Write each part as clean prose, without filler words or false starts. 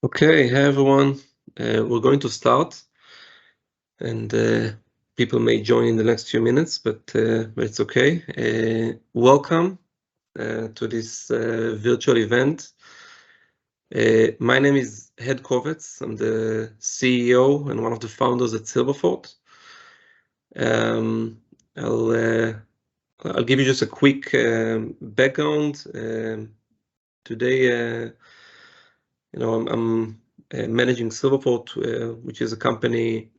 Okay, hey everyone. We're going to start, and people may join in the next few minutes, but it's okay. Welcome to this virtual event. My name is Hed Kovetz. I'm the CEO and one of the founders at Silverfort. Um, I'll uh, I'll give you just a quick background. Today, I'm managing Silverfort, which is a company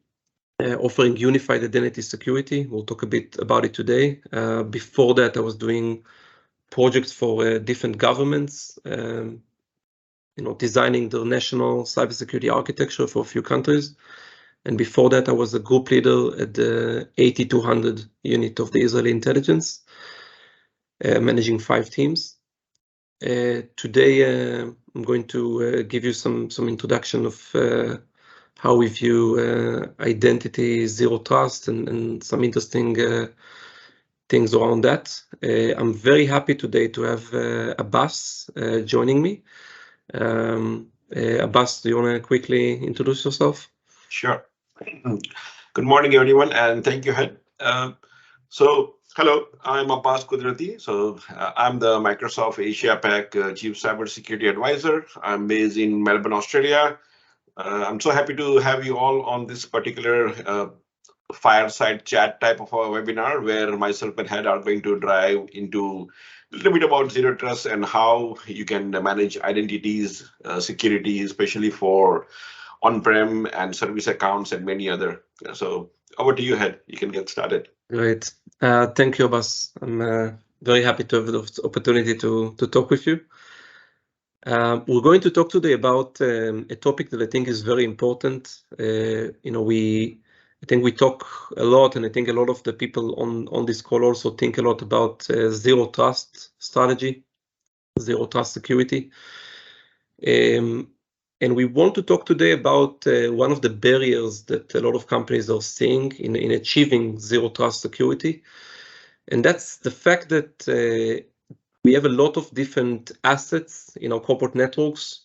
offering unified identity security. We'll talk a bit about it today. Before that, I was doing projects for different governments, designing the national cybersecurity architecture for a few countries. And before that, I was a group leader at the 8200 unit of the Israeli intelligence, managing 5 teams. Today, I'm going to give you some introduction of how we view identity, zero trust, and some interesting things around that. I'm very happy today to have Abbas joining me. Abbas, do you want to quickly introduce yourself? Sure. Good morning, everyone, and thank you, Hed. Hello, I'm Abbas Kudrati. I'm the Microsoft Asia APAC Chief Cybersecurity Advisor. I'm based in Melbourne, Australia. I'm so happy to have you all on this particular fireside chat type of a webinar where myself and Hed are going to dive into a little bit about zero trust and how you can manage identities, security, especially for on-prem and service accounts and many other. So over to you, Hed. You can get started. Great. Thank you, Abbas. I'm very happy to have the opportunity to talk with you. We're going to talk today about a topic that I think is very important. I think we talk a lot, and I think a lot of the people on this call also think a lot about zero trust strategy, zero trust security. And we want to talk today about one of the barriers that a lot of companies are seeing in achieving zero trust security. And that's the fact that we have a lot of different assets in our corporate networks,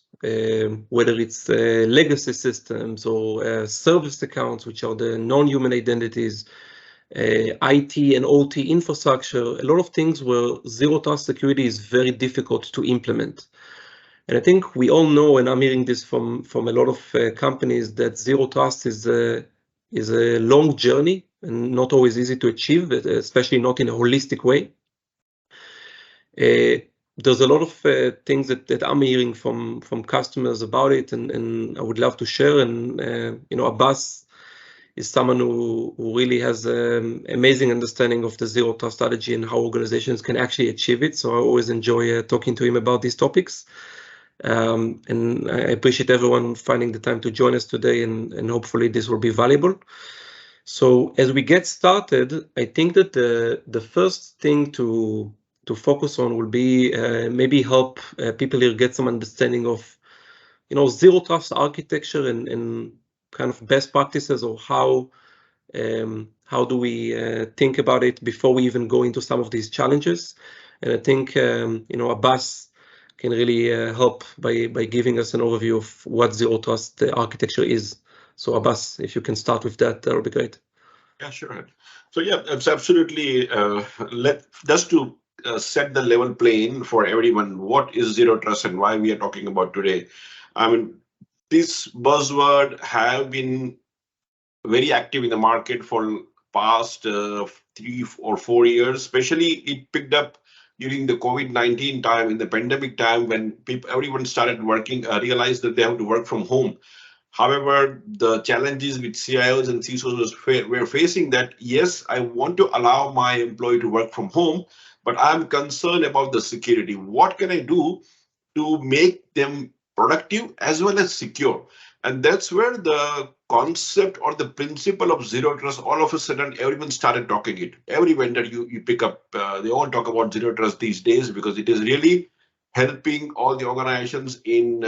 whether it's legacy systems or service accounts, which are the non-human identities, IT and OT infrastructure, a lot of things where zero trust security is very difficult to implement. And I think we all know, and I'm hearing this from a lot of companies, that zero trust is a long journey and not always easy to achieve, especially not in a holistic way. There's a lot of things that I'm hearing from customers about it, and I would love to share. And Abbas is someone who really has an amazing understanding of the zero trust strategy and how organizations can actually achieve it. So I always enjoy talking to him about these topics. And I appreciate everyone finding the time to join us today, and hopefully this will be valuable. So as we get started, I think that the first thing to focus on will be maybe help people here get some understanding of zero trust architecture and kind of best practices, or how do we think about it before we even go into some of these challenges. And I think Abbas can really help by giving us an overview of what zero trust architecture is. So Abbas, if you can start with that, that would be great. Yeah, sure. So yeah, it's absolutely just to set the level plane for everyone. What is zero trust and why we are talking about today? I mean, this buzzword have been very active in the market for past 3 or 4 years. Especially, it picked up during the COVID-19 time, in the pandemic time, when everyone started working, realized that they have to work from home. However, the challenges with CIOs and CISOs were facing that, yes, I want to allow my employee to work from home, but I'm concerned about the security. What can I do to make them productive as well as secure? And that's where the concept or the principle of zero trust, all of a sudden, everyone started talking it. Every vendor you pick up, they all talk about zero trust these days, because it is really helping all the organizations in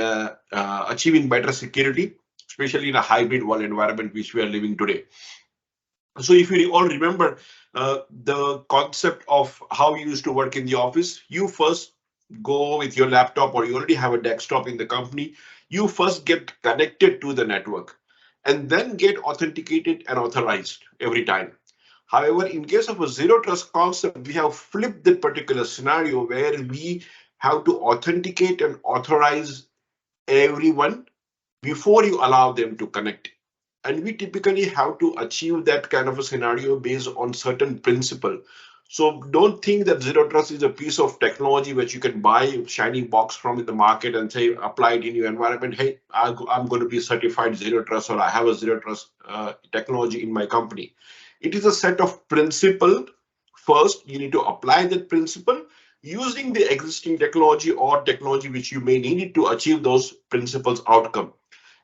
achieving better security, especially in a hybrid world environment which we are living today. So if you all remember the concept of how you used to work in the office, you first go with your laptop, or you already have a desktop in the company. you first get connected to the network and then get authenticated and authorized every time. However, in case of a zero trust concept, we have flipped that particular scenario where we have to authenticate and authorize everyone before you allow them to connect. And we typically have to achieve that kind of a scenario based on certain principle. So don't think that zero trust is a piece of technology which you can buy a shiny box from in the market and say, apply it in your environment. Hey, I'm going to be certified zero trust, or I have a zero trust technology in my company. It is a set of principle. First, you need to apply that principle using the existing technology or technology which you may need to achieve those principles outcome.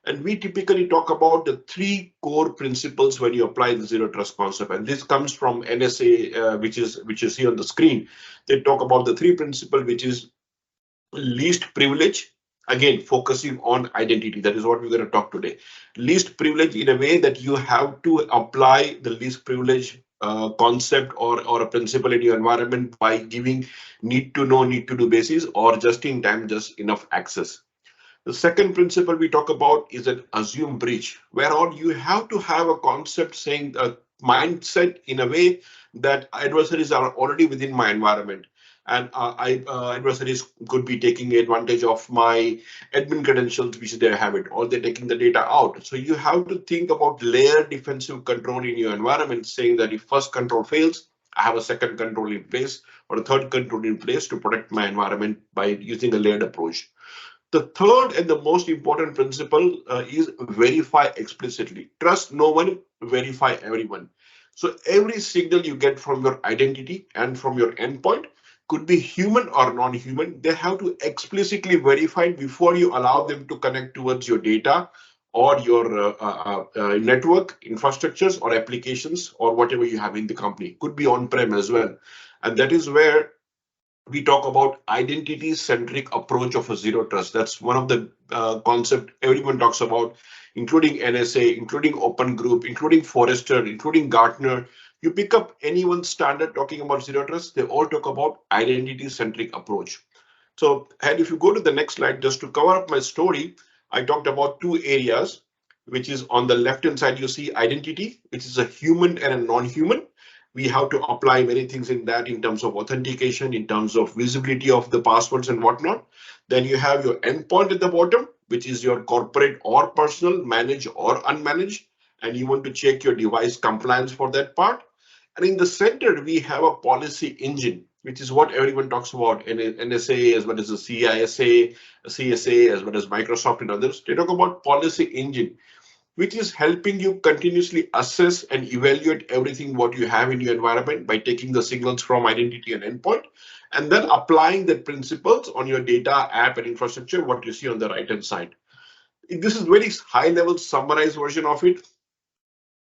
And we typically talk about the three core principles when you apply the zero trust concept. And this comes from NSA, which is here on the screen. They talk about the three principles, which is least privilege. Again, focusing on identity. That is what we're going to talk today. Least privilege in a way that you have to apply the least privilege concept or a principle in your environment by giving need to know, need to do basis, or just in time, just enough access. The second principle we talk about is an assume breach, where you have to have a concept saying a mindset in a way that adversaries are already within my environment. And adversaries could be taking advantage of my admin credentials, which they have it, or they're taking the data out. So you have to think about layered defensive control in your environment, saying that if first control fails, I have a second control in place or a third control in place to protect my environment by using a layered approach. The third and the most important principle is verify explicitly. Trust no one, verify everyone. So every signal you get from your identity and from your endpoint could be human or non-human. They have to explicitly verify before you allow them to connect towards your data or your network infrastructures or applications or whatever you have in the company. Could be on-prem as well. And that is where we talk about identity-centric approach of a zero trust. That's one of the concept everyone talks about, including NSA, including Open Group, including Forrester, including Gartner. You pick up any one standard talking about zero trust, they all talk about identity-centric approach. So, and if you go to the next slide, just to cover up my story, I talked about two areas, which is on the left-hand side, you see identity, which is a human and a non-human. We have to apply many things in that in terms of authentication, in terms of visibility of the passwords and whatnot. Then you have your endpoint at the bottom, which is your corporate or personal, managed or unmanaged. And you want to check your device compliance for that part. And in the center, we have a policy engine, which is what everyone talks about in NSA, as well as the CISA, CSA, as well as Microsoft and others. They talk about policy engine, which is helping you continuously assess and evaluate everything what you have in your environment by taking the signals from identity and endpoint, and then applying the principles on your data, app, and infrastructure, what you see on the right-hand side. This is very high-level summarized version of it.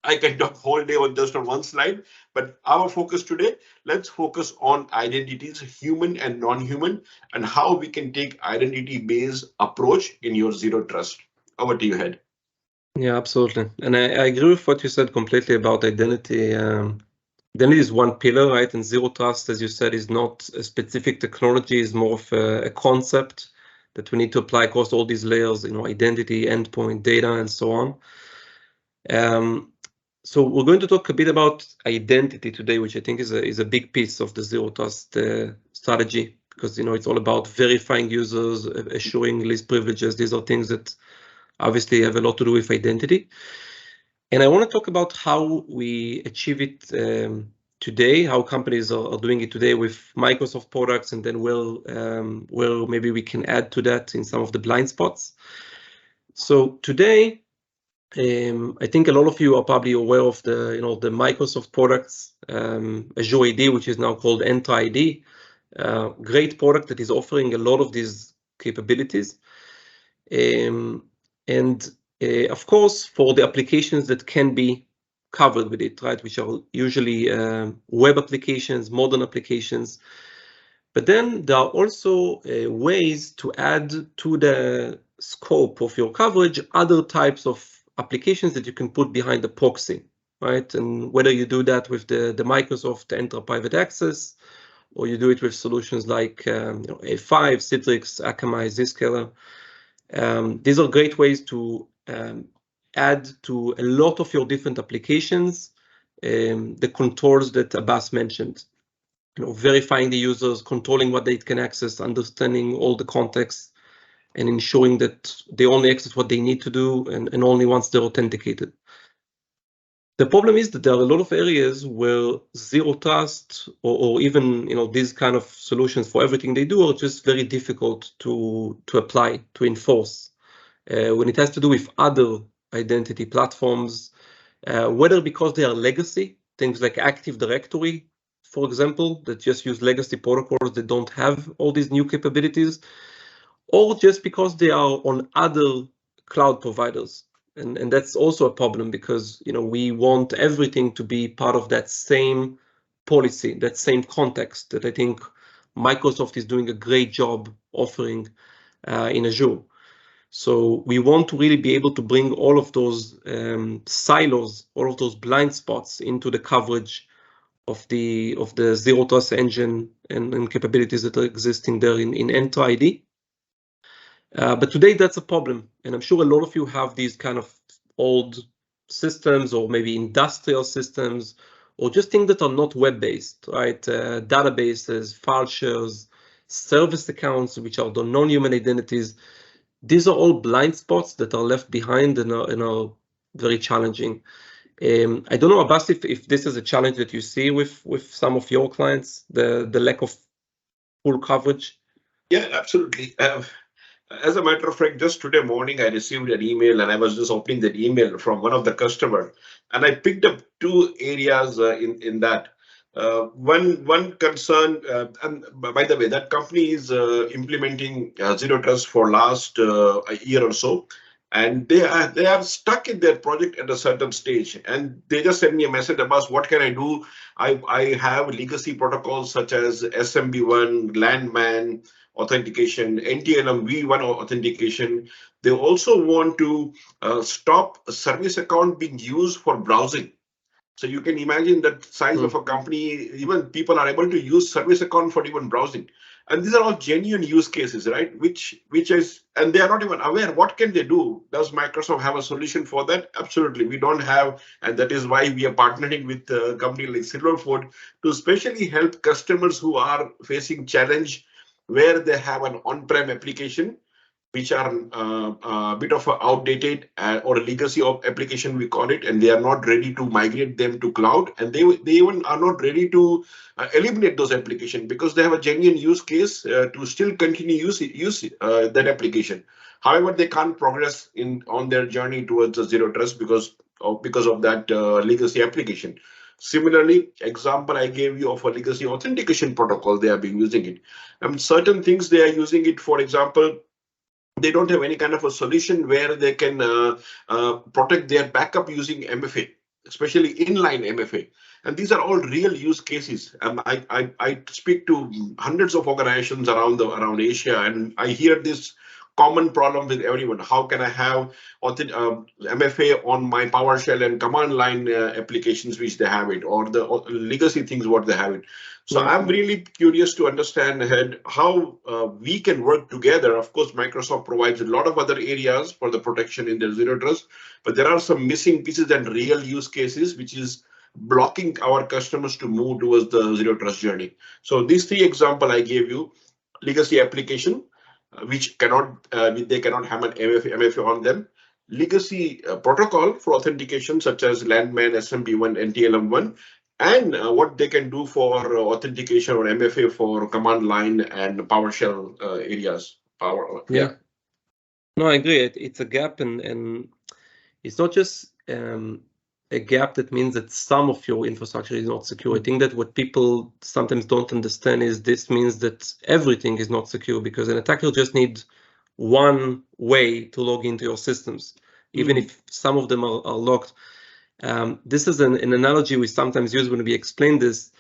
I can talk whole day on just on one slide, but our focus today, let's focus on identities, human and non-human, and how we can take identity-based approach in your zero trust. Over to you, Hed. Yeah, absolutely. And I agree with what you said completely about identity. Identity is one pillar, right? And zero trust, as you said, is not a specific technology, is more of a concept that we need to apply across all these layers, identity, endpoint, data, and so on. So we're going to talk a bit about identity today, which I think is a big piece of the zero trust strategy, because it's all about verifying users, assuring least privileges. These are things that obviously have a lot to do with identity. And I want to talk about how we achieve it today, how companies are doing it today with Microsoft products, and then where maybe we can add to that in some of the blind spots. So today, I think a lot of you are probably aware of the Microsoft products, Azure AD, which is now called Entra ID. Great product that is offering a lot of these capabilities. And of course, for the applications that can be covered with it, right, which are usually web applications, modern applications. But then there are also ways to add to the scope of your coverage other types of applications that you can put behind the proxy, right? And whether you do that with the Microsoft Entra Private Access, or you do it with solutions like A5, Citrix, Akamai, Zscaler. These are great ways to add to a lot of your different applications the controls that Abbas mentioned. Verifying the users, controlling what they can access, understanding all the context, and ensuring that they only access what they need to do and only once they're authenticated. The problem is that there are a lot of areas where zero trust or even these kind of solutions for everything they do are just very difficult to apply, to enforce. When it has to do with other identity platforms, whether because they are legacy, things like Active Directory, for example, that just use legacy protocols that don't have all these new capabilities, or just because they are on other cloud providers. And that's also a problem because we want everything to be part of that same policy, that same context that I think Microsoft is doing a great job offering in Azure. So we want to really be able to bring all of those silos, all of those blind spots into the coverage of the Zero Trust engine and capabilities that are existing there in Entra ID. But today that's a problem, and I'm sure a lot of you have these kind of old systems or maybe industrial systems or just things that are not web-based, right? Databases, file shares, service accounts, which are the non-human identities. These are all blind spots that are left behind and are very challenging. I don't know, Abbas, if this is a challenge that you see with some of your clients, the lack of full coverage. Yeah, absolutely. As a matter of fact, just today morning, I received an email and I was just opening that email from one of the customer, and I picked up two areas in that. One concern, and by the way, that company is implementing Zero Trust for last a year or so, and they are stuck in their project at a certain stage, and they just sent me a message about what can I do. I have legacy protocols such as SMB1, Landman authentication, NTLM V1 authentication. They also want to stop a service account being used for browsing. So you can imagine that size of a company, even people are able to use service account for even browsing. And these are all genuine use cases, right? And they are not even aware, what can they do? Does Microsoft have a solution for that? Absolutely, we don't have. And that is why we are partnering with a company like Silverfort to especially help customers who are facing challenge where they have an on-prem application, which are a bit of a outdated or a legacy of application, we call it, and they are not ready to migrate them to cloud, and they even are not ready to eliminate those applications because they have a genuine use case to still continue use that application. However, they can't progress on their journey towards a zero trust because of that legacy application. Similarly, example I gave you of a legacy authentication protocol, they have been using it. Certain things they are using it, for example, they don't have any kind of a solution where they can protect their backup using MFA, especially inline MFA. And these are all real use cases. I speak to hundreds of organizations around Asia, and I hear this common problem with everyone. How can I have MFA on my PowerShell and command line applications which they have it, or the legacy things what they have it? So I'm really curious to understand, Hed, how we can work together. Of course, Microsoft provides a lot of other areas for the protection in their zero trust, but there are some missing pieces and real use cases which is blocking our customers to move towards the zero trust journey. So these three examples I gave you: legacy application, which they cannot have an MFA on them; legacy protocol for authentication such as Landman, SMB1, NTLM1, and what they can do for authentication or MFA for command line and PowerShell areas. Yeah. No, I agree. It's a gap, and it's not just a gap that means that some of your infrastructure is not secure. I think that what people sometimes don't understand is this means that everything is not secure, because an attacker just needs one way to log into your systems, even if some of them are locked. This is an analogy we sometimes use when we explain this.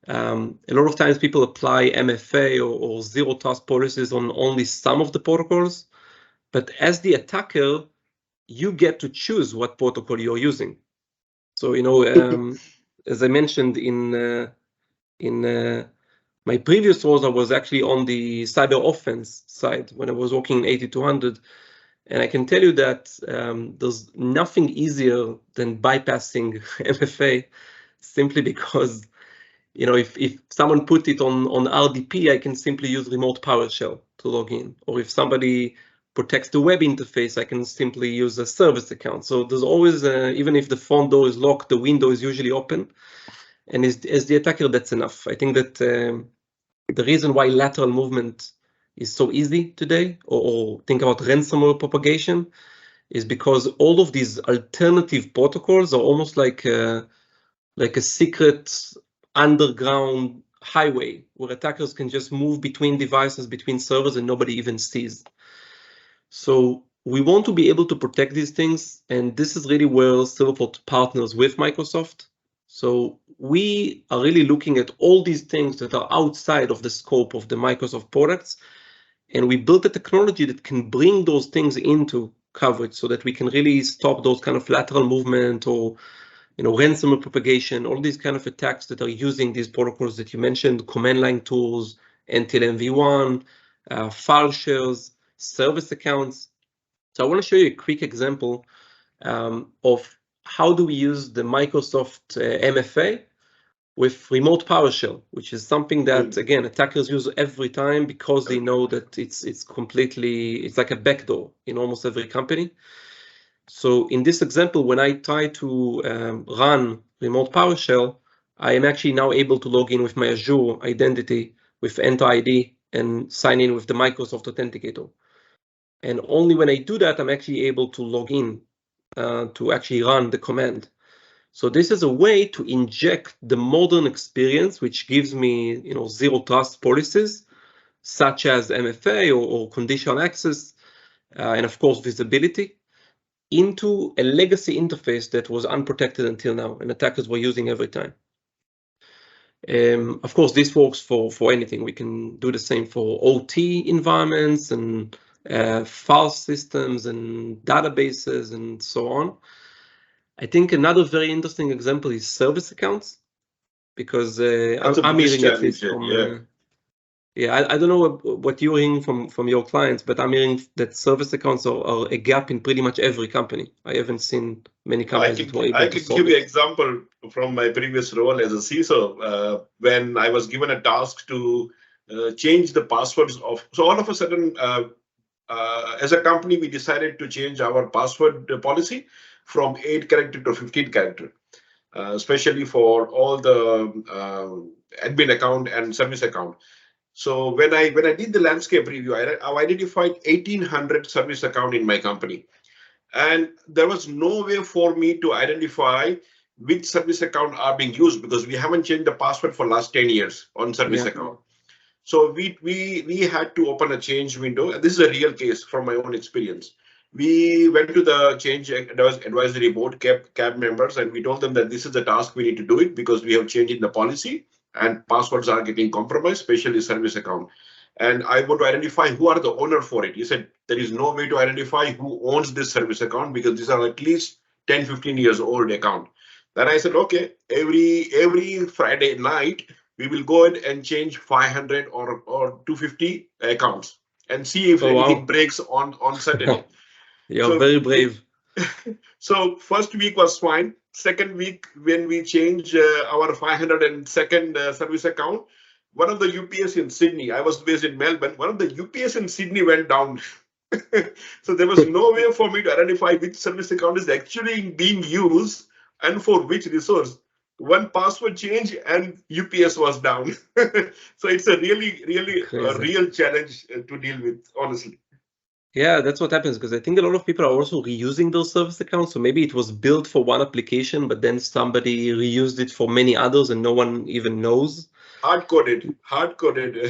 A lot of times people apply MFA or zero trust policies on only some of the protocols, but as the attacker, you get to choose what protocol you're using. So, as I mentioned in my previous roles, I was actually on the cyber offense side when I was working in 8200. And I can tell you that there's nothing easier than bypassing MFA, simply because, you know, if someone put it on RDP, I can simply use remote PowerShell to log in. Or if somebody protects the web interface, I can simply use a service account. So there's always, even if the front door is locked, the window is usually open. And as the attacker, that's enough. I think that the reason why lateral movement is so easy today, or think about ransomware propagation, is because all of these alternative protocols are almost like a secret underground highway where attackers can just move between devices, between servers, and nobody even sees. So we want to be able to protect these things, and this is really where Silverfort partners with Microsoft. So we are really looking at all these things that are outside of the scope of the Microsoft products, and we built a technology that can bring those things into coverage so that we can really stop those kind of lateral movement or, you know, ransomware propagation, all these kind of attacks that are using these protocols that you mentioned, command line tools, Until MV1, file shares, service accounts. So I want to show you a quick example of how do we use the Microsoft MFA with remote PowerShell, which is something that, again, attackers use every time because they know that it's like a backdoor in almost every company. So in this example, when I try to run remote PowerShell, I am actually now able to log in with my Azure identity with Enter ID and sign in with the Microsoft Authenticator. And only when I do that, I'm actually able to log in to actually run the command. So this is a way to inject the modern experience, which gives me, you know, zero trust policies, such as MFA or conditional access, and of course visibility, into a legacy interface that was unprotected until now, and attackers were using every time. Of course, this works for anything. We can do the same for OT environments and file systems and databases and so on. I think another very interesting example is service accounts, because I'm hearing at least from I don't know what you're hearing from your clients, but I'm hearing that service accounts are a gap in pretty much every company. I haven't seen many companies that were able to solve it. I can give you an example from my previous role as a CISO, when I was given a task to change the passwords of. So all of a sudden, as a company, we decided to change our password policy from 8 character to 15 character, especially for all the admin account and service account. So when I did the landscape review, I identified 1,800 service account in my company, and there was no way for me to identify which service account are being used because we haven't changed the password for last 10 years on service account. So we had to open a change window, and this is a real case from my own experience. We went to the change advisory board, CAB members, and we told them that this is the task we need to do it because we have changed in the policy and passwords are getting compromised, especially service account. And I want to identify who are the owner for it. He said there is no way to identify who owns this service account because these are at least 10, 15 years old account. Then I said, okay, every Friday night, we will go ahead and change 500 or 250 accounts and see if anything breaks on Saturday. You're very brave. So first week was fine. Second week, when we changed our 502nd service account, one of the UPS in Sydney, I was based in Melbourne, one of the UPS in Sydney went down. So there was no way for me to identify which service account is actually being used and for which resource. One password change and UPS was down. So it's a really real challenge to deal with, honestly. Yeah, that's what happens, because I think a lot of people are also reusing those service accounts. So maybe it was built for one application, but then somebody reused it for many others and no one even knows. Hard-coded.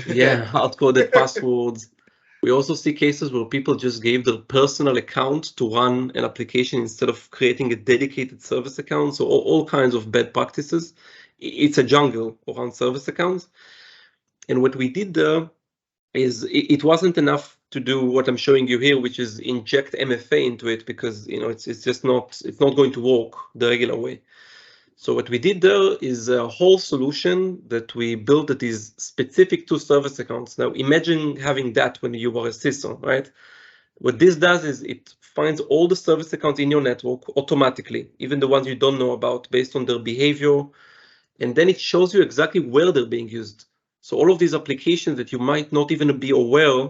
Yeah, hard-coded passwords. We also see cases where people just gave their personal account to run an application instead of creating a dedicated service account. So all kinds of bad practices. It's a jungle around service accounts. And what we did there is it wasn't enough to do what I'm showing you here, which is inject MFA into it, because it's not going to work the regular way. So what we did there is a whole solution that we built that is specific to service accounts. Now imagine having that when you were a CISO, right? What this does is it finds all the service accounts in your network automatically, even the ones you don't know about, based on their behavior, and then it shows you exactly where they're being used. So all of these applications that you might not even be aware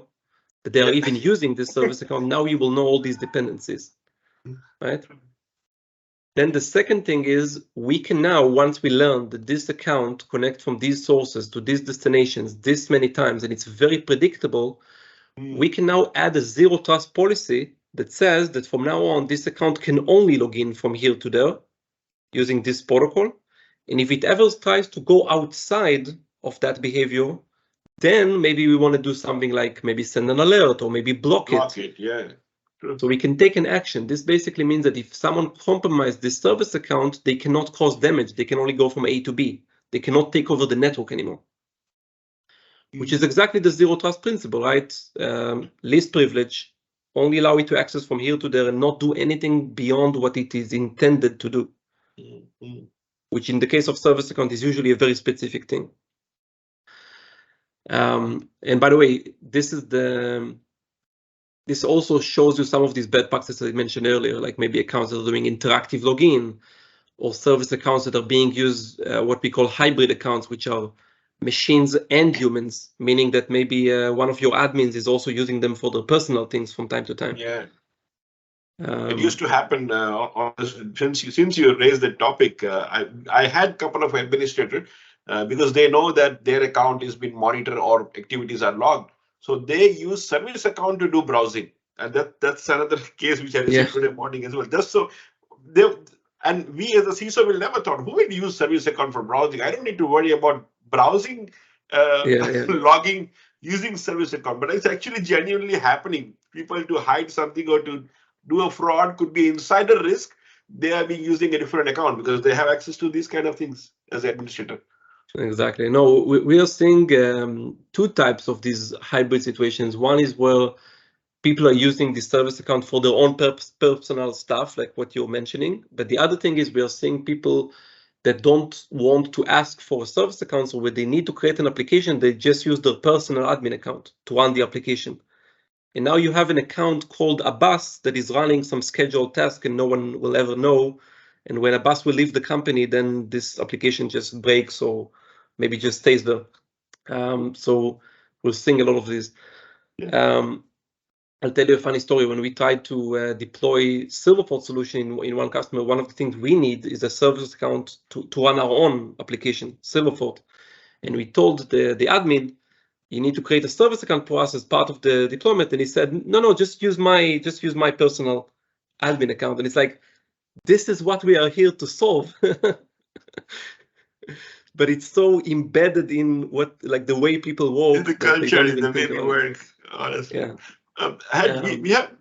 that they are even using this service account, now you will know all these dependencies, right? Then the second thing is we can now, once we learn that this account connects from these sources to these destinations this many times, and it's very predictable, we can now add a zero trust policy that says that from now on, this account can only log in from here to there using this protocol. And if it ever tries to go outside of that behavior, then maybe we want to do something like maybe send an alert or maybe block it. Yeah. True. So we can take an action. This basically means that if someone compromised this service account, they cannot cause damage. They can only go from A to B. They cannot take over the network anymore, which is exactly the zero trust principle, right? Least privilege, only allow it to access from here to there and not do anything beyond what it is intended to do, which in the case of service account is usually a very specific thing. And by the way, this also shows you some of these bad practices I mentioned earlier, like maybe accounts that are doing interactive login or service accounts that are being used, what we call hybrid accounts, which are machines and humans, meaning that maybe one of your admins is also using them for their personal things from time to time. Yeah. It used to happen since you raised the topic. I had a couple of administrators because they know that their account is being monitored or activities are logged. So they use service account to do browsing, and that's another case which I received today morning as well. Just so and we as a CISO will never thought, who will use service account for browsing? I don't need to worry about browsing, logging, using service account, but it's actually genuinely happening. People to hide something or to do a fraud could be insider risk. They are being using a different account because they have access to these kind of things as an administrator. Exactly. No, we are seeing two types of these hybrid situations. One is where people are using the service account for their own personal stuff, like what you're mentioning. But the other thing is we are seeing people that don't want to ask for a service account, so when they need to create an application, they just use their personal admin account to run the application. And now you have an account called Abbas that is running some scheduled task and no one will ever know. And when Abbas will leave the company, then this application just breaks or maybe just stays there. So we're seeing a lot of this. I'll tell you a funny story. When we tried to deploy Silverfort solution in one customer, one of the things we need is a service account to run our own application, Silverfort. And we told the admin, you need to create a service account for us as part of the deployment. And he said, no, just use my personal admin account. And it's like, this is what we are here to solve. But it's so embedded in what, like the way people work. The culture, in the way we work, honestly. Yeah.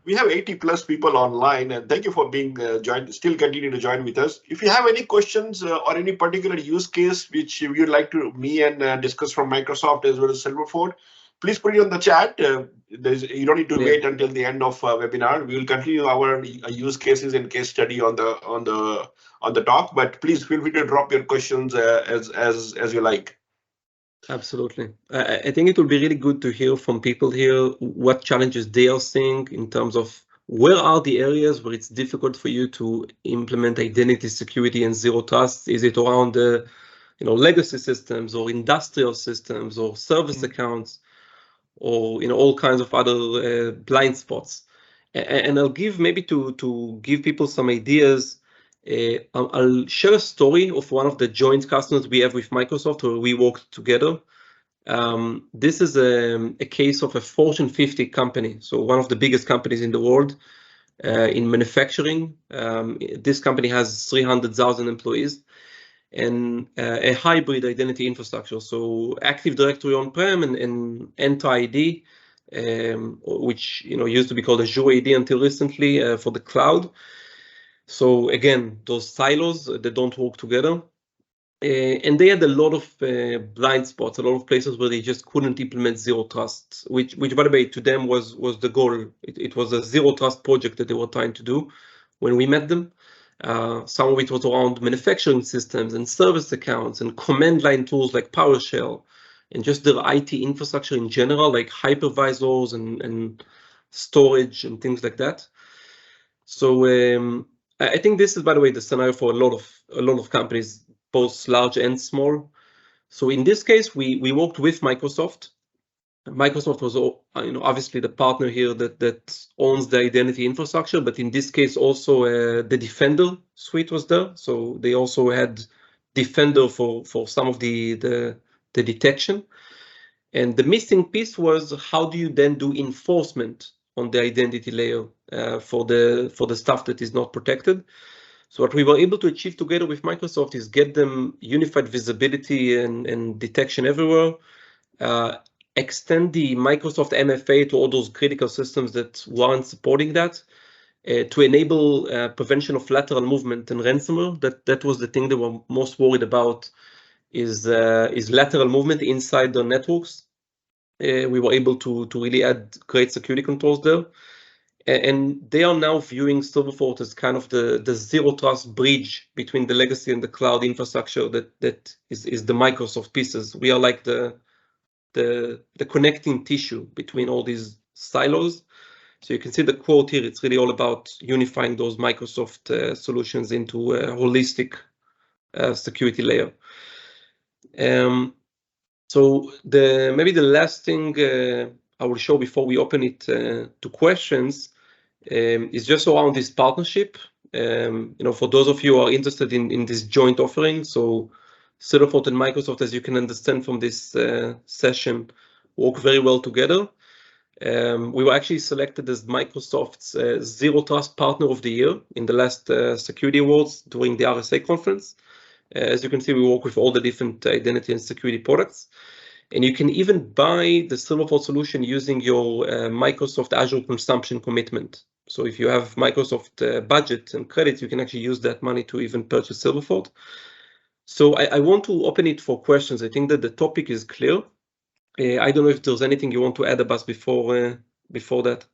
We have 80 plus people online, and thank you for being joined. Still continue to join with us. If you have any questions or any particular use case which you'd like to me and discuss from Microsoft as well as Silverfort, please put it on the chat. You don't need to wait until the end of webinar. We will continue our use cases and case study on the talk. But please feel free to drop your questions as you like. Absolutely. I think it will be really good to hear from people here what challenges they are seeing in terms of where are the areas where it's difficult for you to implement identity security and zero trust. Is it around the legacy systems or industrial systems or service accounts or all kinds of other blind spots? And I'll give maybe to give people some ideas. I'll share a story of one of the joint customers we have with Microsoft where we worked together. This is a case of a Fortune 50 company, so one of the biggest companies in the world in manufacturing. This company has 300,000 employees and a hybrid identity infrastructure, so Active Directory on-prem and Entra-ID, which used to be called Azure AD until recently for the cloud. So again, those silos, they don't work together. And they had a lot of blind spots, a lot of places where they just couldn't implement zero trust, which by the way, to them was the goal. It was a zero trust project that they were trying to do when we met them. Some of it was around manufacturing systems and service accounts and command line tools like PowerShell and just their IT infrastructure in general, like hypervisors and storage and things like that. So I think this is, by the way, the scenario for a lot of companies, both large and small. So in this case, we worked with Microsoft. Microsoft was, obviously the partner here that owns the identity infrastructure, but in this case also the Defender suite was there. So they also had Defender for some of the detection. And the missing piece was, how do you then do enforcement on the identity layer for the stuff that is not protected? So what we were able to achieve together with Microsoft is get them unified visibility and detection everywhere, extend the Microsoft MFA to all those critical systems that weren't supporting that, to enable prevention of lateral movement and ransomware. That was the thing they were most worried about, is lateral movement inside the networks. We were able to really add great security controls there. And they are now viewing Silverfort as kind of the zero trust bridge between the legacy and the cloud infrastructure that is the Microsoft pieces. We are like the connecting tissue between all these silos. So you can see the quote here, it's really all about unifying those Microsoft solutions into a holistic security layer. So maybe the last thing I will show before we open it to questions is just around this partnership. For those of you who are interested in this joint offering, so Silverfort and Microsoft, as you can understand from this session, work very well together. We were actually selected as Microsoft's Zero Trust Partner of the Year in the last Security Awards during the RSA conference. As you can see, we work with all the different identity and security products. And you can even buy the Silverfort solution using your Microsoft Azure consumption commitment. So if you have Microsoft budget and credit, you can actually use that money to even purchase Silverfort. So I want to open it for questions. I think that the topic is clear. I don't know if there's anything you want to add, Abbas, before that.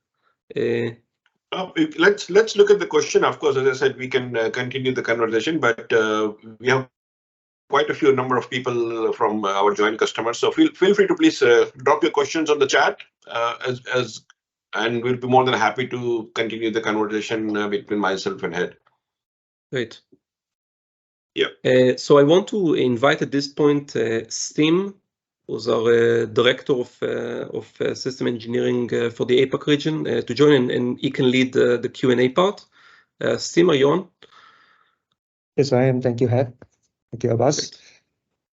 Let's look at the question. Of course, as I said, we can continue the conversation, but we have quite a few number of people from our joint customers. So feel free to please drop your questions on the chat, and we'll be more than happy to continue the conversation between myself and Hed. Great. Yeah. So I want to invite at this point Sim, who's our director of system engineering for the APAC region, to join, and he can lead the Q&A part. Sim, are you on? Yes, I am. Thank you, Hed. Thank you, Abbas.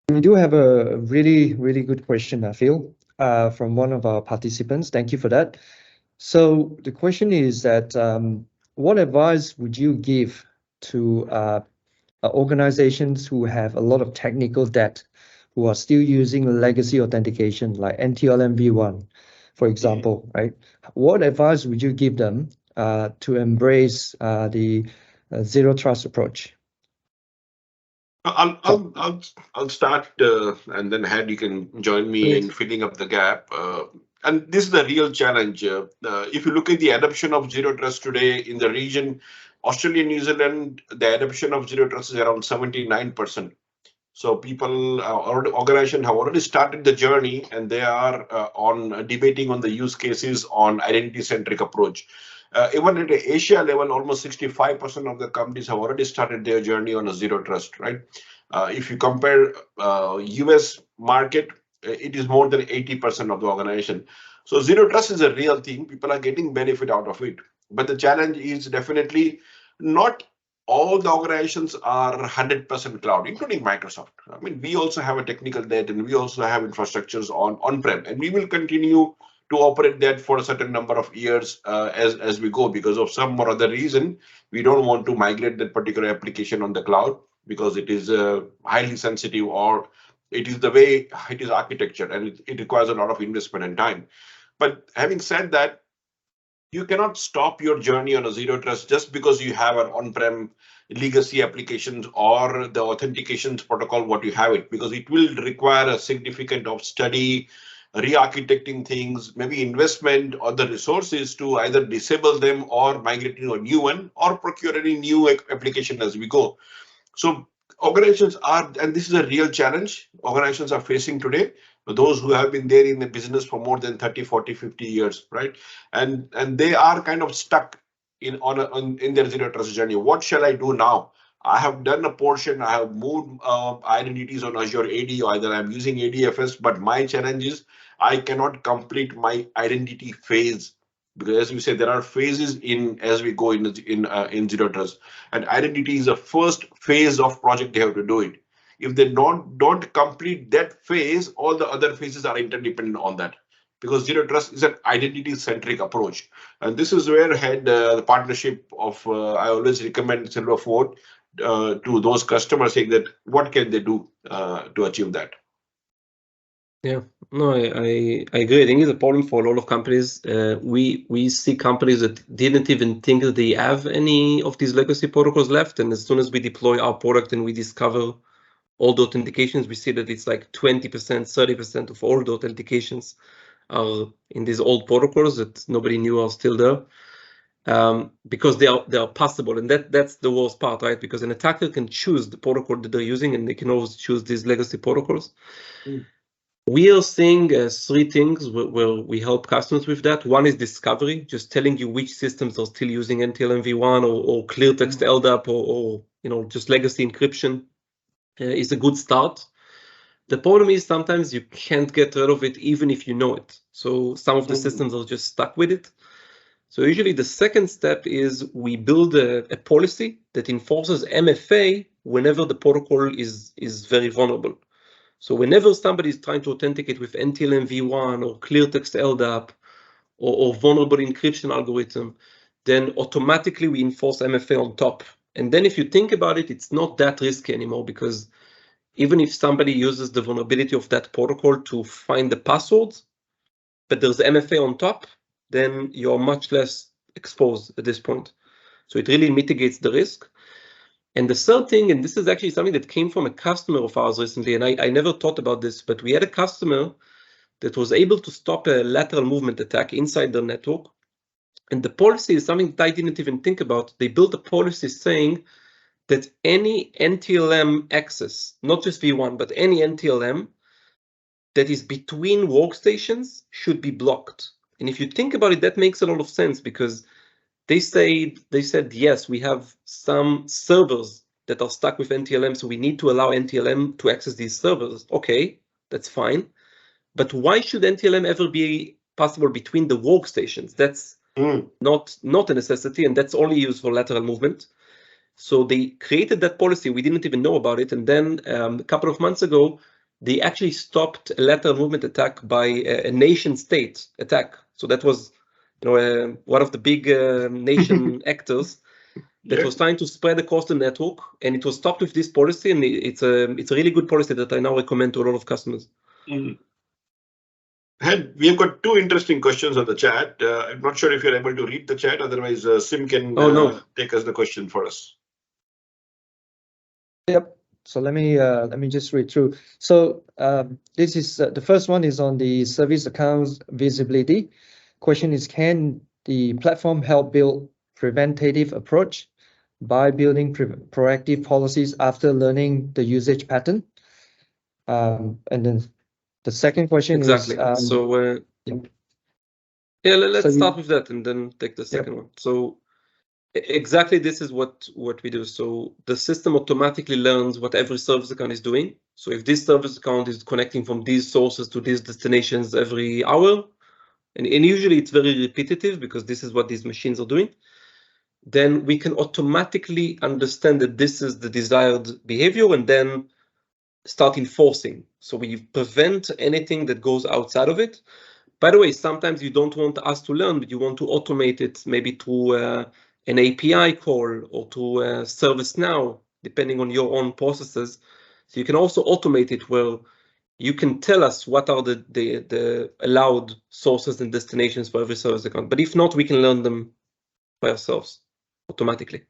We do have a really, really good question, I feel, from one of our participants. Thank you for that. So the question is that, what advice would you give to organizations who have a lot of technical debt, who are still using legacy authentication like NTLM v1, for example, right? What advice would you give them to embrace the zero trust approach? I'll start, and then Hed, you can join me in filling up the gap. And this is the real challenge. If you look at the adoption of zero trust today in the region, Australia, New Zealand, the adoption of zero trust is around 79%. So people, organizations have already started the journey, and they are debating on the use cases on identity-centric approach. Even at the Asia level, almost 65% of the companies have already started their journey on a zero trust, right? If you compare US market, it is more than 80% of the organization. So zero trust is a real thing. People are getting benefit out of it. But the challenge is definitely not all the organizations are 100% cloud, including Microsoft. I mean, we also have a technical debt, and we also have infrastructures on-prem, and we will continue to operate that for a certain number of years as we go, because of some or other reason, we don't want to migrate that particular application on the cloud because it is highly sensitive, or it is the way it is architecture, and it requires a lot of investment and time. But having said that, you cannot stop your journey on a zero trust just because you have an on-prem legacy applications or the authentications protocol, what you have it, because it will require a significant of study, re-architecting things, maybe investment or the resources to either disable them or migrate to a new one or procure any new application as we go. So organizations are, and this is a real challenge organizations are facing today, those who have been there in the business for more than 30, 40, 50 years, right? And they are kind of stuck in their zero trust journey. What shall I do now? I have done a portion. I have moved identities on Azure AD, or either I'm using ADFS, but my challenge is I cannot complete my identity phase, because as you said, there are phases as we go in zero trust, and identity is the first phase of project. They have to do it. If they don't complete that phase, all the other phases are interdependent on that, because zero trust is an identity centric approach. And this is where the partnership of I always recommend Silverfort to those customers, saying that what can they do to achieve that. Yeah, no, I agree. I think it's a problem for a lot of companies. We see companies that didn't even think that they have any of these legacy protocols left, and as soon as we deploy our product and we discover all the authentications, we see that it's like 20%, 30% of all the authentications are in these old protocols that nobody knew are still there, because they are passable, and that's the worst part, right? Because an attacker can choose the protocol that they're using, and they can always choose these legacy protocols. We are seeing three things where we help customers with that. One is discovery, just telling you which systems are still using NTLM v1 or clear text LDAP or just legacy encryption is a good start. The problem is sometimes you can't get rid of it even if you know it. So some of the systems are just stuck with it. So usually the second step is we build a policy that enforces MFA whenever the protocol is very vulnerable. So whenever somebody is trying to authenticate with NTLM v1 or clear text LDAP or vulnerable encryption algorithm, then automatically we enforce MFA on top. And then if you think about it, it's not that risky anymore, because even if somebody uses the vulnerability of that protocol to find the passwords, but there's MFA on top, then you're much less exposed at this point. So it really mitigates the risk. And the third thing, and this is actually something that came from a customer of ours recently, and I never thought about this, but we had a customer that was able to stop a lateral movement attack inside their network. And the policy is something that I didn't even think about. They built a policy saying that any NTLM access, not just v1, but any NTLM that is between workstations should be blocked. And if you think about it, that makes a lot of sense, because they said, yes, we have some servers that are stuck with NTLM, so we need to allow NTLM to access these servers. Okay, that's fine. But why should NTLM ever be possible between the workstations? That's not a necessity, and that's only used for lateral movement. So they created that policy. We didn't even know about it. And then a couple of months ago, they actually stopped a lateral movement attack by a nation state attack. So that was one of the big nation actors that was trying to spread across the network, and it was stopped with this policy. And it's a really good policy that I now recommend to a lot of customers. Hed, we have got two interesting questions on the chat. I'm not sure if you're able to read the chat. Otherwise, Sim can take us the question for us. Yep. So let me just read through. So this is the first one is on the service accounts visibility. Question is, can the platform help build preventative approach by building proactive policies after learning the usage pattern? And then the second question is let's start with that and then take the second one. So exactly, this is what we do. So the system automatically learns what every service account is doing. So if this service account is connecting from these sources to these destinations every hour, and usually it's very repetitive because this is what these machines are doing, then we can automatically understand that this is the desired behavior and then start enforcing. So we prevent anything that goes outside of it. By the way, sometimes you don't want us to learn, but you want to automate it maybe through an API call or to ServiceNow, depending on your own processes. So you can also automate it where you can tell us what are the allowed sources and destinations for every service account. But if not, we can learn them by ourselves automatically.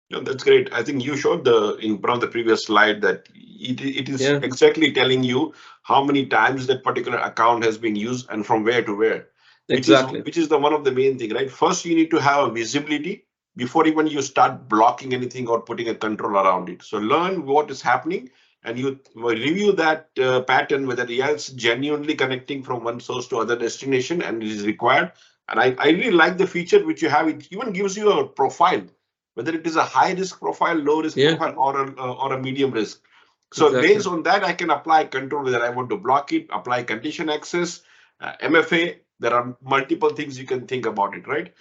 Yeah, that's great. I think you showed in one of the previous slide that it is exactly telling you how many times that particular account has been used and from where to where. Exactly. Which is the one of the main thing, right? First, you need to have a visibility before even you start blocking anything or putting a control around it. So learn what is happening and you review that pattern, whether it's genuinely connecting from one source to other destination and it is required. And I really like the feature which you have. It even gives you a profile, whether it is a high risk profile, low risk profile, or a medium risk. So based on that, I can apply control, whether I want to block it, apply condition access, MFA. There are multiple things you can think about it, right?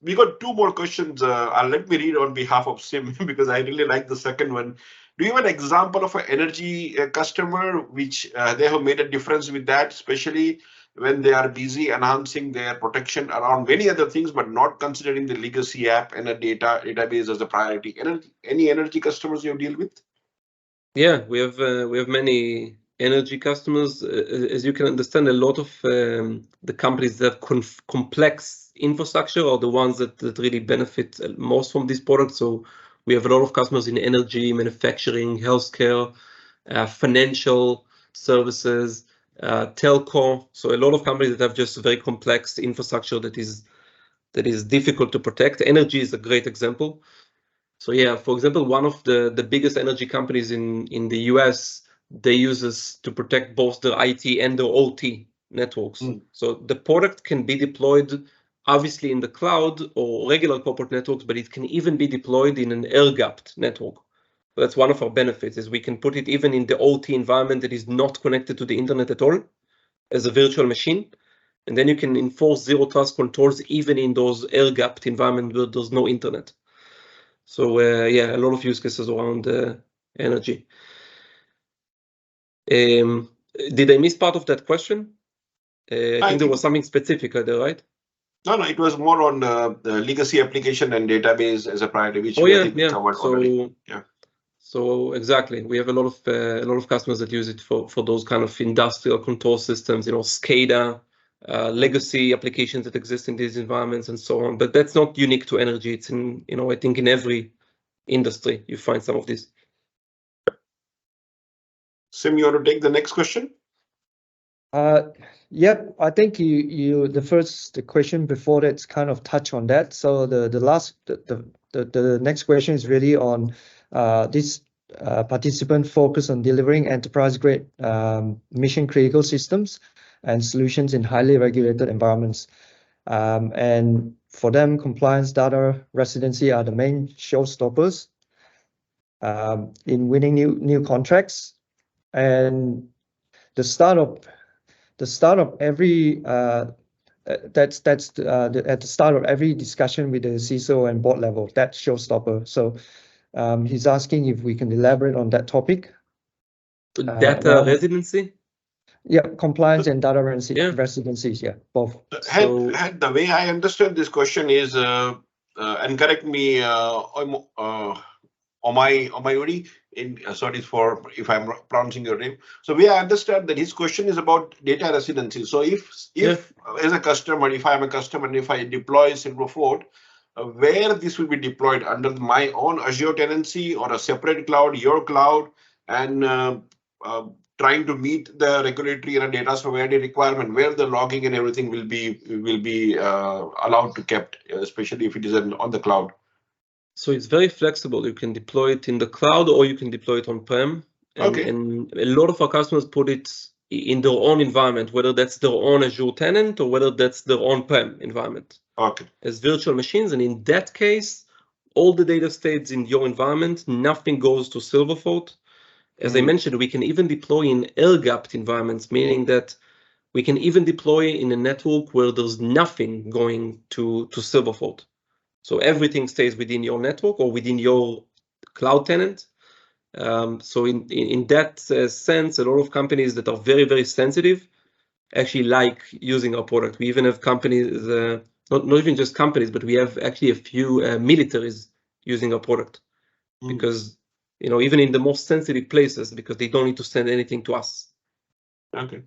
We got two more questions. Let me read on behalf of Sim because I really like the second one. Do you have an example of an energy customer which they have made a difference with that, especially when they are busy enhancing their protection around many other things, but not considering the legacy app and a database as a priority? Any energy customers you deal with? Yeah, we have many energy customers. As you can understand, a lot of the companies that have complex infrastructure are the ones that really benefit most from this product. So we have a lot of customers in energy, manufacturing, healthcare, financial services, telco. So a lot of companies that have just very complex infrastructure that is difficult to protect. Energy is a great example. So yeah, for example, one of the biggest energy companies in the US, they use us to protect both their IT and their OT networks. So the product can be deployed obviously in the cloud or regular corporate networks, but it can even be deployed in an air-gapped network. So that's one of our benefits, is we can put it even in the OT environment that is not connected to the internet at all as a virtual machine. And then you can enforce zero trust controls even in those air-gapped environments where there's no internet. So yeah, a lot of use cases around energy. Did I miss part of that question? I think there was something specific there, right? No, it was more on the legacy application and database as a priority, which I think we covered already. So exactly, we have a lot of customers that use it for those kind of industrial control systems, SCADA, legacy applications that exist in these environments and so on. But that's not unique to energy. It's in, I think in every industry you find some of these. Sim, you want to take the next question? Yep, I think the question before that's kind of touch on that. So the next question is really on this participant focus on delivering enterprise-grade mission-critical systems and solutions in highly regulated environments. And for them, compliance, data, residency are the main showstoppers in winning new contracts. And the start of every at the start of every discussion with the CISO and board level, that's showstopper. So he's asking if we can elaborate on that topic. Data residency? Yeah, compliance and data residencies, yeah, both. Hed, the way I understand this question is, and correct me, Omayuri, sorry for if I'm pronouncing your name. So we understand that his question is about data residency. So if as a customer, if I'm a customer and if I deploy Silverfort, where this will be deployed, under my own Azure tenancy or a separate cloud, your cloud, and trying to meet the regulatory and data sovereignty requirement, where the logging and everything will be allowed to kept, especially if it is on the cloud. So it's very flexible. You can deploy it in the cloud or you can deploy it on-prem. And a lot of our customers put it in their own environment, whether that's their own Azure tenant or whether that's their on-prem environment. As virtual machines. And in that case, all the data stays in your environment. Nothing goes to Silverfort. As I mentioned, we can even deploy in air-gapped environments, meaning that we can even deploy in a network where there's nothing going to Silverfort. So everything stays within your network or within your cloud tenant. So in that sense, a lot of companies that are very, very sensitive actually like using our product. We even have companies, not even just companies, but we have actually a few militaries using our product because, even in the most sensitive places, because they don't need to send anything to us. Okay.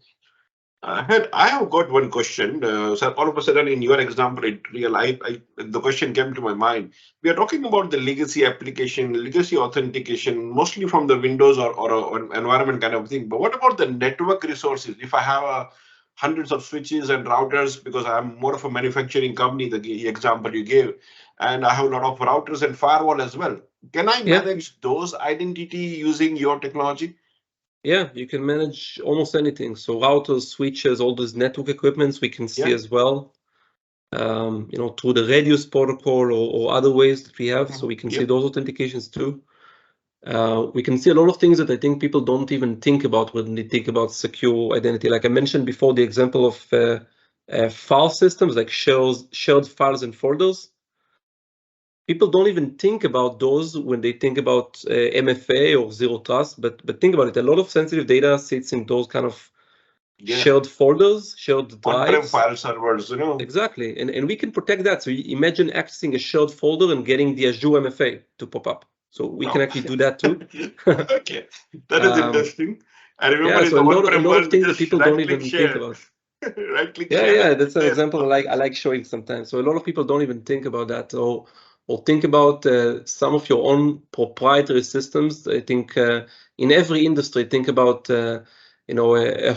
I have got one question. So all of a sudden, in your example, the question came to my mind. We are talking about the legacy application, legacy authentication, mostly from the Windows or environment kind of thing. But what about the network resources? If I have hundreds of switches and routers, because I'm more of a manufacturing company, the example you gave, and I have a lot of routers and firewall as well. Can I manage those identity using your technology? Yeah, you can manage almost anything. So routers, switches, all those network equipments we can see as well. Through the radius protocol or other ways that we have, so we can see those authentications too. We can see a lot of things that I think people don't even think about when they think about secure identity. Like I mentioned before, the example of file systems, like shared files and folders. People don't even think about those when they think about MFA or zero trust, but think about it. A lot of sensitive data sits in those kind of shared folders, shared drives. On-prem file servers, Exactly, and we can protect that. So imagine accessing a shared folder and getting the Azure MFA to pop up. So we can actually do that too. Okay, that is interesting. I remember so a lot of things that people don't even think about. Right-click share. That's an example I like showing sometimes. So a lot of people don't even think about that, or think about some of your own proprietary systems. I think in every industry, think about a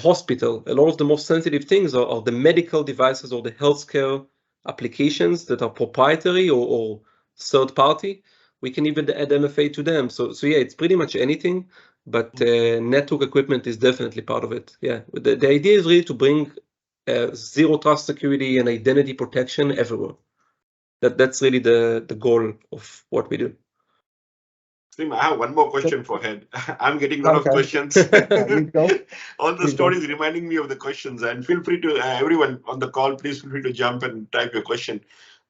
hospital. A lot of the most sensitive things are the medical devices or the healthcare applications that are proprietary or third party. We can even add MFA to them. So yeah, it's pretty much anything, but network equipment is definitely part of it. Yeah, the idea is really to bring zero trust security and identity protection everywhere. That's really the goal of what we do. I have one more question for Hed. I'm getting a lot of questions. All the stories reminding me of the questions, and feel free to everyone on the call, please feel free to jump and type your question.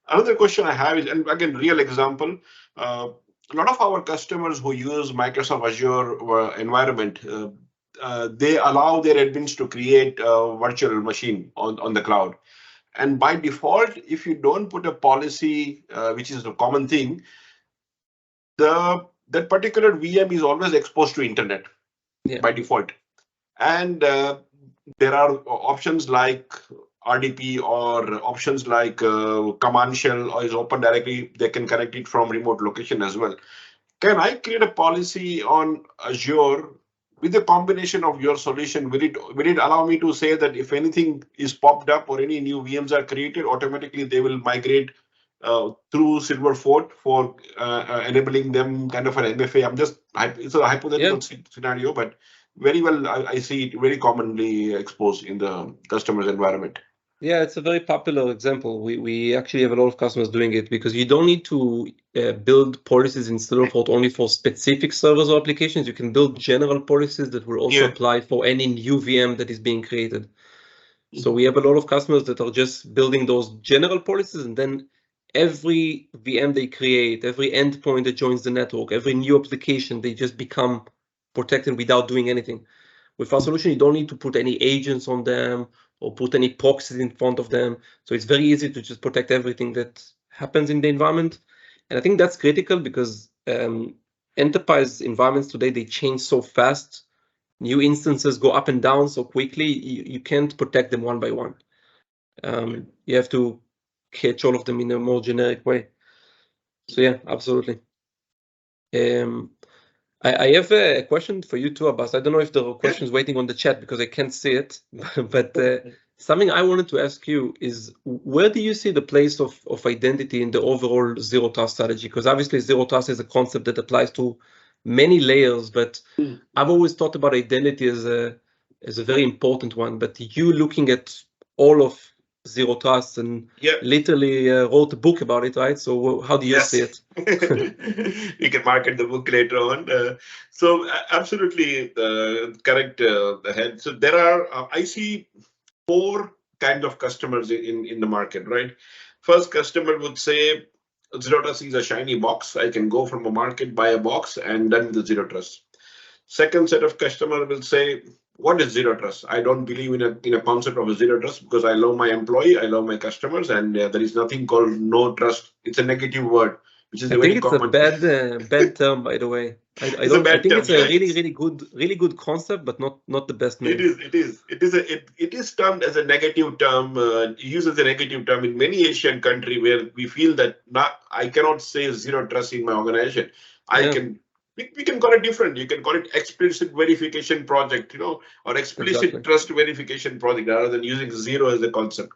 Another question I have is, and again, real example, a lot of our customers who use Microsoft Azure environment, they allow their admins to create a virtual machine on the cloud. And by default, if you don't put a policy, which is a common thing, that particular VM is always exposed to internet by default. And there are options like RDP or options like command shell is open directly. They can connect it from remote location as well. Can I create a policy on Azure with the combination of your solution? Will it allow me to say that if anything is popped up or any new VMs are created, automatically they will migrate through Silverfort for enabling them kind of an MFA? It's a hypothetical scenario, but very well, I see it very commonly exposed in the customer's environment. Yeah, it's a very popular example. We actually have a lot of customers doing it because you don't need to build policies in Silverfort only for specific servers or applications. You can build general policies that will also apply for any new VM that is being created. So we have a lot of customers that are just building those general policies, and then every VM they create, every endpoint that joins the network, every new application, they just become protected without doing anything. With our solution, you don't need to put any agents on them or put any proxies in front of them. So it's very easy to just protect everything that happens in the environment. And I think that's critical because enterprise environments today, they change so fast. New instances go up and down so quickly, you can't protect them one by one. You have to catch all of them in a more generic way. So yeah, absolutely. I have a question for you too, Abbas. I don't know if there are questions waiting on the chat because I can't see it, but something I wanted to ask you is, where do you see the place of identity in the overall zero trust strategy? Because obviously zero trust is a concept that applies to many layers, but I've always thought about identity as a very important one. But you looking at all of zero trust and literally wrote a book about it, right? So how do you see it? We can market the book later on. So absolutely correct, Hed. So there are, I see 4 kinds of customers in the market, right? First customer would say, zero trust is a shiny box. I can go from a market, buy a box, and done with the zero trust. Second set of customer will say, what is zero trust? I don't believe in a concept of a zero trust because I love my employee, I love my customers, and there is nothing called no trust. It's a negative word, which is very common. I think it's a bad term, by the way. I think it's a really good concept, but not the best name. It is termed as a negative term, used as a negative term in many Asian countries where we feel that I cannot say zero trust in my organization. We can call it different. You can call it explicit verification project, or explicit trust verification project, rather than using zero as a concept.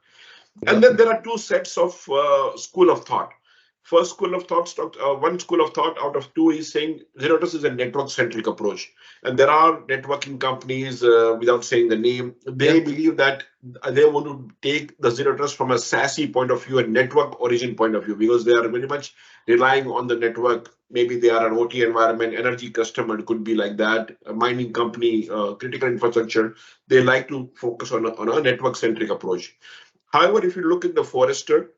And then there are 2 sets of school of thought. one school of thought out of two is saying zero trust is a network-centric approach. And there are networking companies, without saying the name, they believe that they want to take the zero trust from a SASE point of view, a network origin point of view, because they are very much relying on the network. Maybe they are an OT environment, energy customer, it could be like that, a mining company, critical infrastructure. They like to focus on a network-centric approach. However, if you look at the Forrester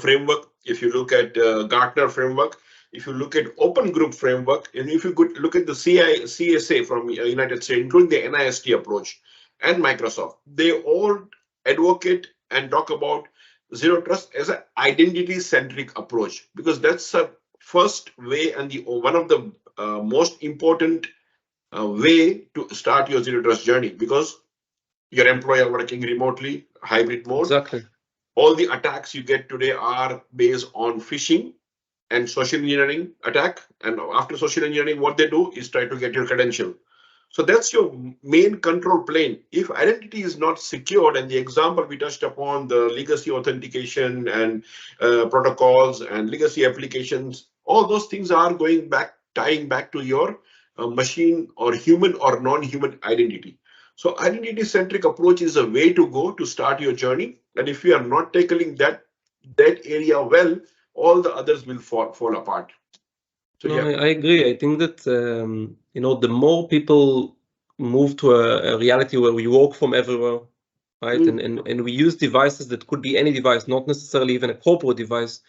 framework, if you look at Gartner framework, if you look at Open Group framework, and if you could look at the CSA from United States, including the NIST approach and Microsoft, they all advocate and talk about zero trust as an identity-centric approach, because that's a first way and one of the most important way to start your zero trust journey, because your employee are working remotely, hybrid mode. Exactly. All the attacks you get today are based on phishing and social engineering attack. And after social engineering, what they do is try to get your credential. So that's your main control plane. If identity is not secured, and the example we touched upon, the legacy authentication and protocols and legacy applications, all those things are tying back to your machine or human or non-human identity. So identity-centric approach is a way to go to start your journey. And if you are not tackling that area well, all the others will fall apart. So no, I agree. I think that the more people move to a reality where we work from everywhere, right, and we use devices that could be any device, not necessarily even a corporate device,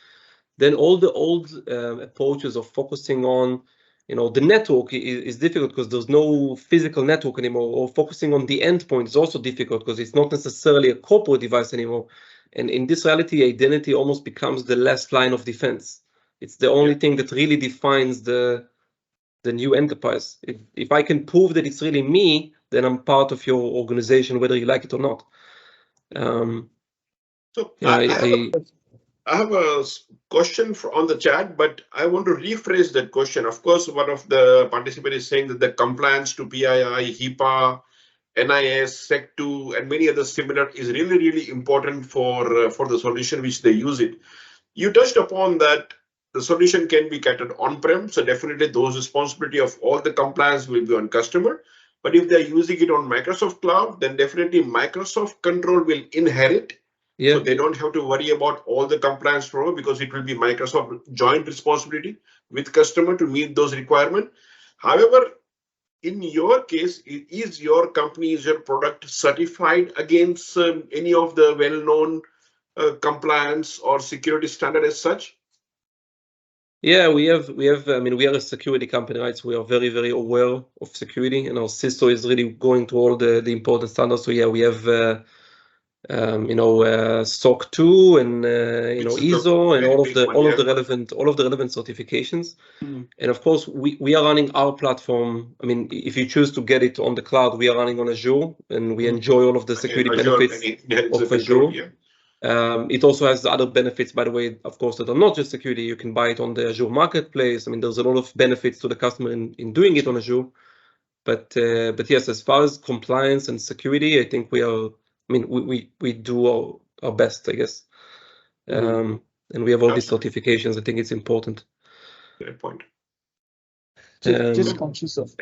then all the old approaches of focusing on the network is difficult because there's no physical network anymore, or focusing on the endpoint is also difficult because it's not necessarily a corporate device anymore. And in this reality, identity almost becomes the last line of defense. It's the only thing that really defines the new enterprise. If I can prove that it's really me, then I'm part of your organization, whether you like it or not. I have a question on the chat, but I want to rephrase that question. Of course, one of the participants is saying that the compliance to PII, HIPAA, NIS, SEC2, and many other similar is really, really important for the solution which they use it. You touched upon that the solution can be catered on-prem, so definitely those responsibility of all the compliance will be on customer. But if they're using it on Microsoft Cloud, then definitely Microsoft control will inherit. So they don't have to worry about all the compliance flow, because it will be Microsoft joint responsibility with customer to meet those requirements. However, in your case, is your company, is your product certified against any of the well-known compliance or security standard as such? Yeah, we have. I mean, we are a security company, right? So we are very, very aware of security, and our CISO is really going to all the important standards. So yeah, we have SOC 2 and ISO and all of the relevant certifications. And of course, we are running our platform. I mean, if you choose to get it on the cloud, we are running on Azure, and we enjoy all of the security benefits of Azure. It also has other benefits, by the way, of course, that are not just security. You can buy it on the Azure marketplace. I mean, there's a lot of benefits to the customer in doing it on Azure. But yes, as far as compliance and security, I think we are. I mean, we do our best, I guess. And we have all these certifications. I think it's important. Great point. Just conscious of.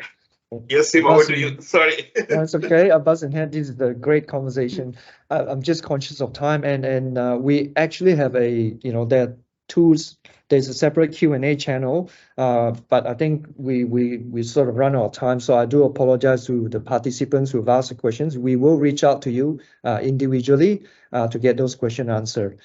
Yes, Sim, over to you. Sorry. That's okay. Abbas and Hed, this is a great conversation. I'm just conscious of time, and we actually have there are tools. There's a separate Q&A channel, but I think we sort of run out of time. So I do apologize to the participants who've asked the questions. We will reach out to you individually to get those questions answered.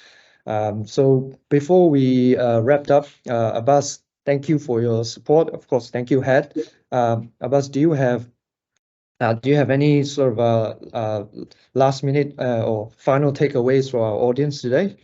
So before we wrapped up, Abbas, thank you for your support. Of course, thank you, Hed. Abbas, do you have any sort of last minute or final takeaways for our audience today?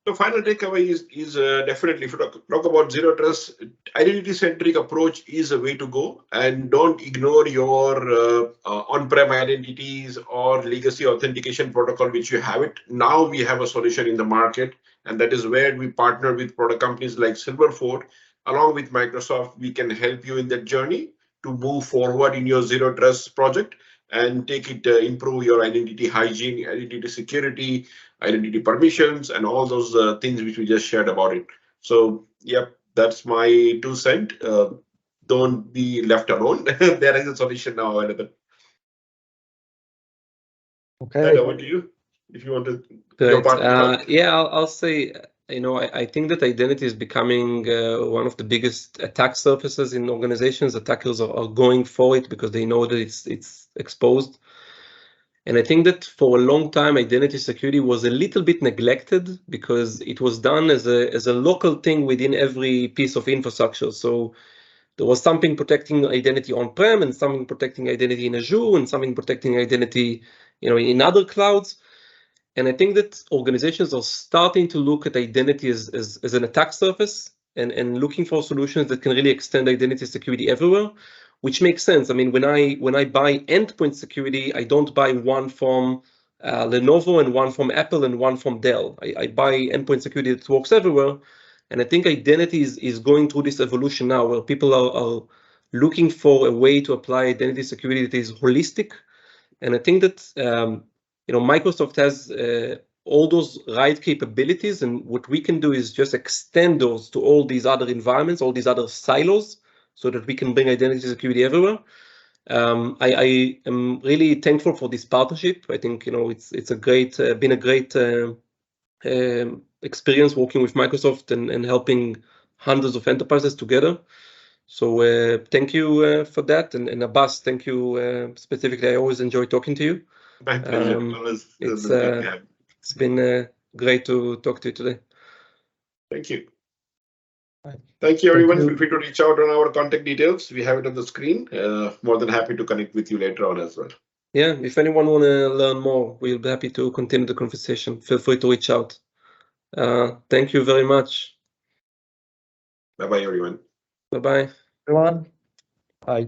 The final takeaway is definitely, if you talk about zero trust, identity-centric approach is a way to go, and don't ignore your on-prem identities or legacy authentication protocol, which you have it. Now we have a solution in the market, and that is where we partner with product companies like Silverfort. Along with Microsoft, we can help you in that journey to move forward in your zero trust project. and take it, improve your identity hygiene, identity security, identity permissions, and all those things which we just shared about it. So, yep, that's my 2 cents. Don't be left alone. There is a solution now available. Okay. Hed, over to you, if you want to. Right. Yeah, I'll say, I think that identity is becoming one of the biggest attack surfaces in organizations. Attackers are going for it because they know that it's exposed. And I think that for a long time, identity security was a little bit neglected because it was done as a local thing within every piece of infrastructure. So there was something protecting identity on-prem and something protecting identity in Azure and something protecting identity, in other clouds. And I think that organizations are starting to look at identity as an attack surface and looking for solutions that can really extend identity security everywhere, which makes sense. I mean, when I buy endpoint security, I don't buy one from Lenovo and one from Apple and one from Dell. I buy endpoint security that works everywhere. And I think identity is going through this evolution now where people are looking for a way to apply identity security that is holistic. And I think that Microsoft has all those right capabilities, and what we can do is just extend those to all these other environments, all these other silos, so that we can bring identity security everywhere. I am really thankful for this partnership. I think it's been a great experience working with Microsoft and helping hundreds of enterprises together. So thank you for that, and Abbas, thank you specifically. I always enjoy talking to you. My pleasure. It's been great to talk to you today. Thank you. Right. Thank you, everyone. Feel free to reach out on our contact details. We have it on the screen. More than happy to connect with you later on as well. Yeah, if anyone want to learn more, we'll be happy to continue the conversation. Feel free to reach out. Thank you very much. Bye-bye, everyone. Bye-bye. Everyone. Bye.